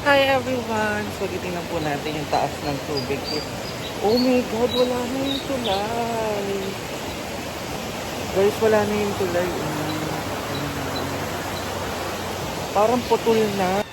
Hi everyone! So, titingnan po natin yung taas ng tubig. Oh my God, wala na yung tulay. Guys, wala na yung tulay. Parang putol na.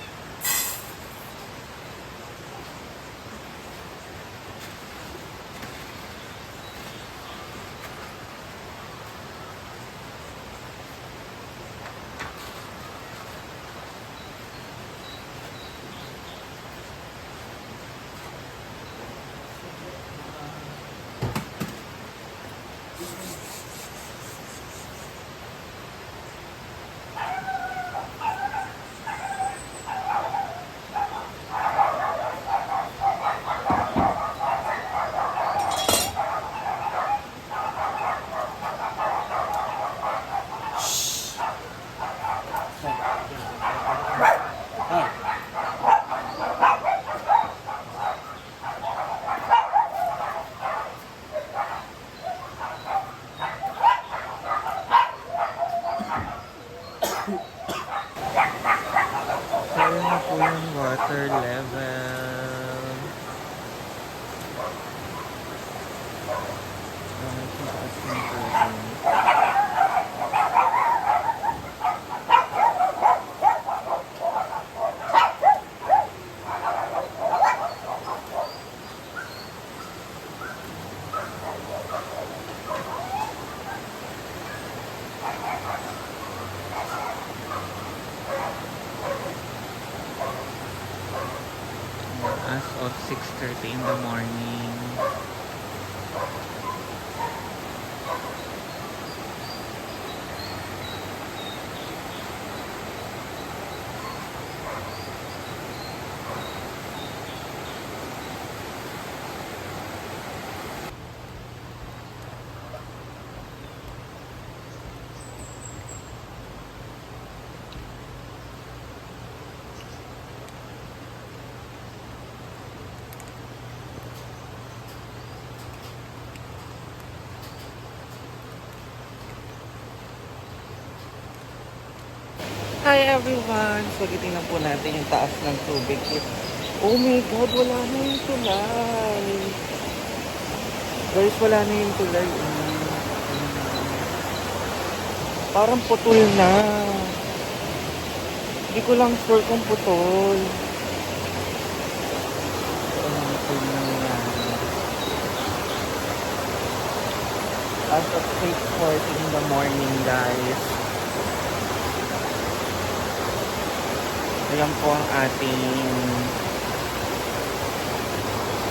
Kaya na po yung water level. Ang taas ng tubig. As of 6:30 in the morning. Hi everyone! So, titingnan po natin yung taas ng tubig. Oh my God, wala na yung tulay. Guys, wala na yung tulay. Parang putol na. Hindi ko lang sure kung putol. Putol na yan. As of 6:40 in the morning, guys. Ayan po ang ating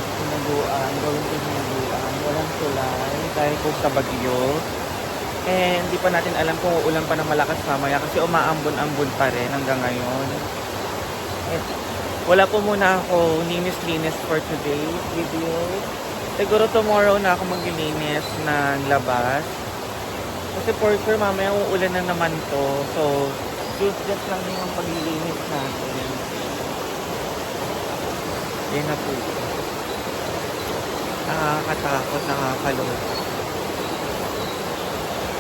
hinaguan, gawin ko hinaguan. Walang tulay dahil po sa bagyo. And di pa natin alam kung uulan pa ng malakas mamaya kasi umaambon-ambon pa rin hanggang ngayon. And wala po muna ako linis-linis for today's video. Siguro tomorrow na ako maglilinis ng labas. Kasi for sure mamaya uulan na naman to. So, just lang din ang paglilinis natin. Yan na po. Nakakatakot, nakakaloko.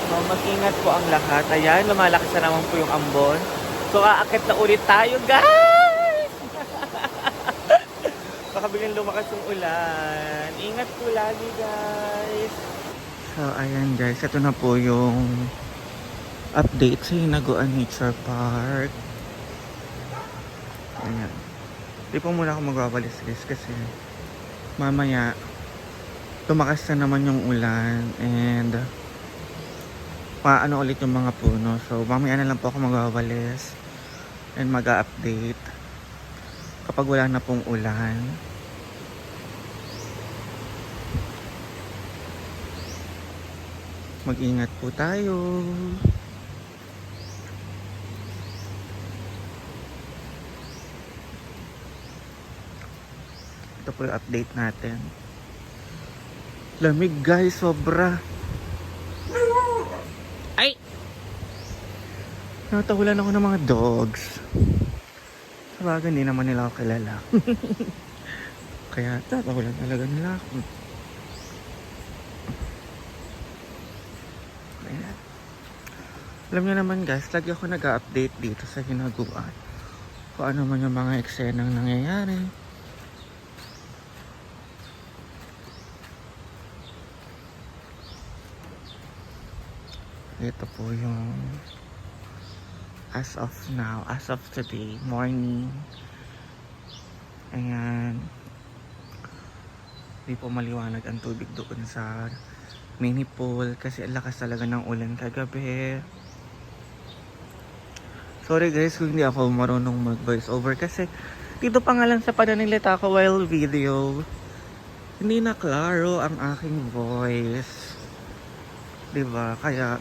So, mag-ingat po ang lahat. Ayan, lumalakas na naman po yung ambon. So, aakit na ulit tayo, guys! Baka biglang lumakas yung ulan. Ingat po lagi, guys! So, ayan guys. Ito na po yung update sa Hinaguan Nature Park. Ayan. Di po muna ako magwawalis-lis kasi mamaya tumakas na naman yung ulan and paano ulit yung mga puno. So mamaya na lang po ako magwawalis and mag-update kapag wala na pong ulan. Mag-ingat po tayo. Ito po yung update natin. Lamig guys, sobra. Ay! Natahulan ako ng mga dogs. Sabagay, hindi naman nila ako kilala. Kaya tatahulan talaga nila ako. Alam niyo naman guys, lagi ako nag-update dito sa Hinaguan. kung ano man yung mga eksenang nangyayari. Ito po yung as of now, as of today morning. Ayan, di po maliwanag ang tubig doon sa mini pool kasi ang lakas talaga ng ulan kagabi. Sorry guys kung hindi ako marunong mag voice over kasi dito pa nga lang sa pananalita ko while video, hindi na klaro ang aking voice, diba? Kaya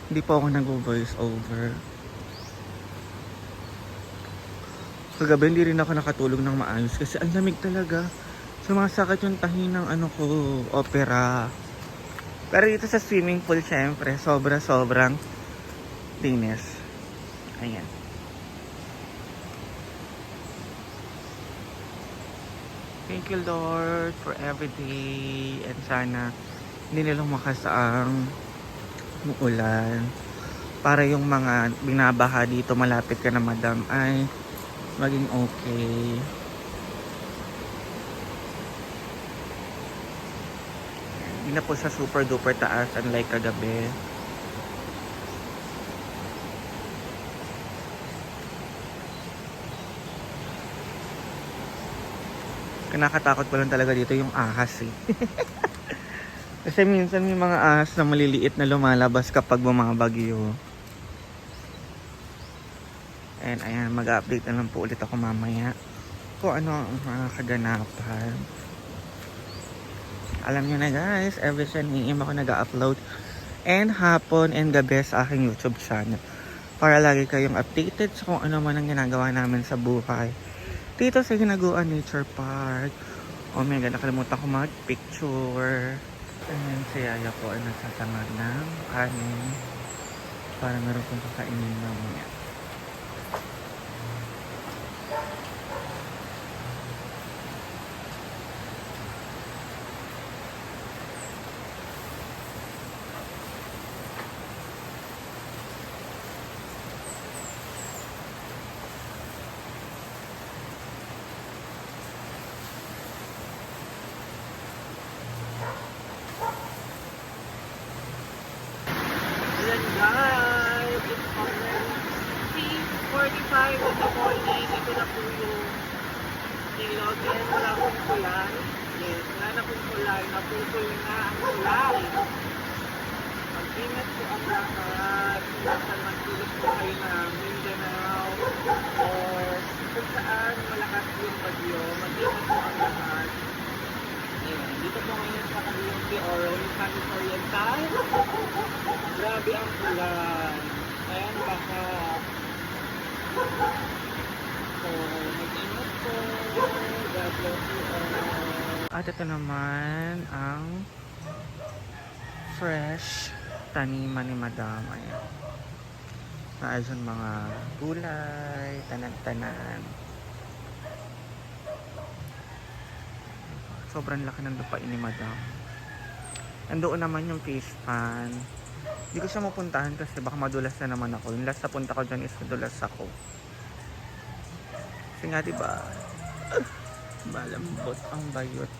hindi po ako nag-voice over. Kagabi hindi rin ako nakatulog ng maayos kasi ang lamig talaga. Sumasakit yung tahi ng ano ko, opera. Pero dito sa swimming pool syempre sobrang linis. Ayan. Thank you Lord for every day, and sana hindi nilang makas ang ulan para yung mga binabaha dito malapit ka na madam ay maging okay. Hindi na po siya super duper taas unlike kagabi. Kinakatakot ko lang talaga dito yung ahas eh. Kasi minsan may mga ahas na maliliit na lumalabas kapag bumabagyo. And ayan, mag-update na lang po ulit ako mamaya kung ano ang mga kaganapan. Alam nyo na guys, every Sunday ako nag-upload and hapon and gabi sa aking YouTube channel para lagi kayong updated sa kung ano man ang ginagawa namin sa buhay dito sa Hinaguan Nature Park. Oh my god, nakalimutan ko mag-picture. And si Yaya po ay nagsasangag ng kanin para meron kong kakainin mamaya. Ayan guys, it's already 6:45 in the morning. Ito na po yung ilog. Yes, wala pong kulay. Yes, wala na pong kulay. Napupul na ang kulay. Mag-ingat po ang lahat. Nasa magtulog po kayo na Mindanao or kung saan malakas yung bagyo. Mag-ingat po ang lahat. Ayan, dito po ngayon sa Cavite or Rolis Oriental. Grabe ang ulan. Ayan, baka. So, mag-ingat po. God bless you all. At ito naman ang fresh taniman ni Madam. Ayan. Naayos yung mga gulay, tanan-tanan. Sobrang laki ng lupain ni Madam. Nandoon naman yung fish pan. Hindi ko siya mapuntahan kasi baka madulas na naman ako. Yung last na punta ko dyan is madulas ako. Kasi nga diba, malambot ang bayot.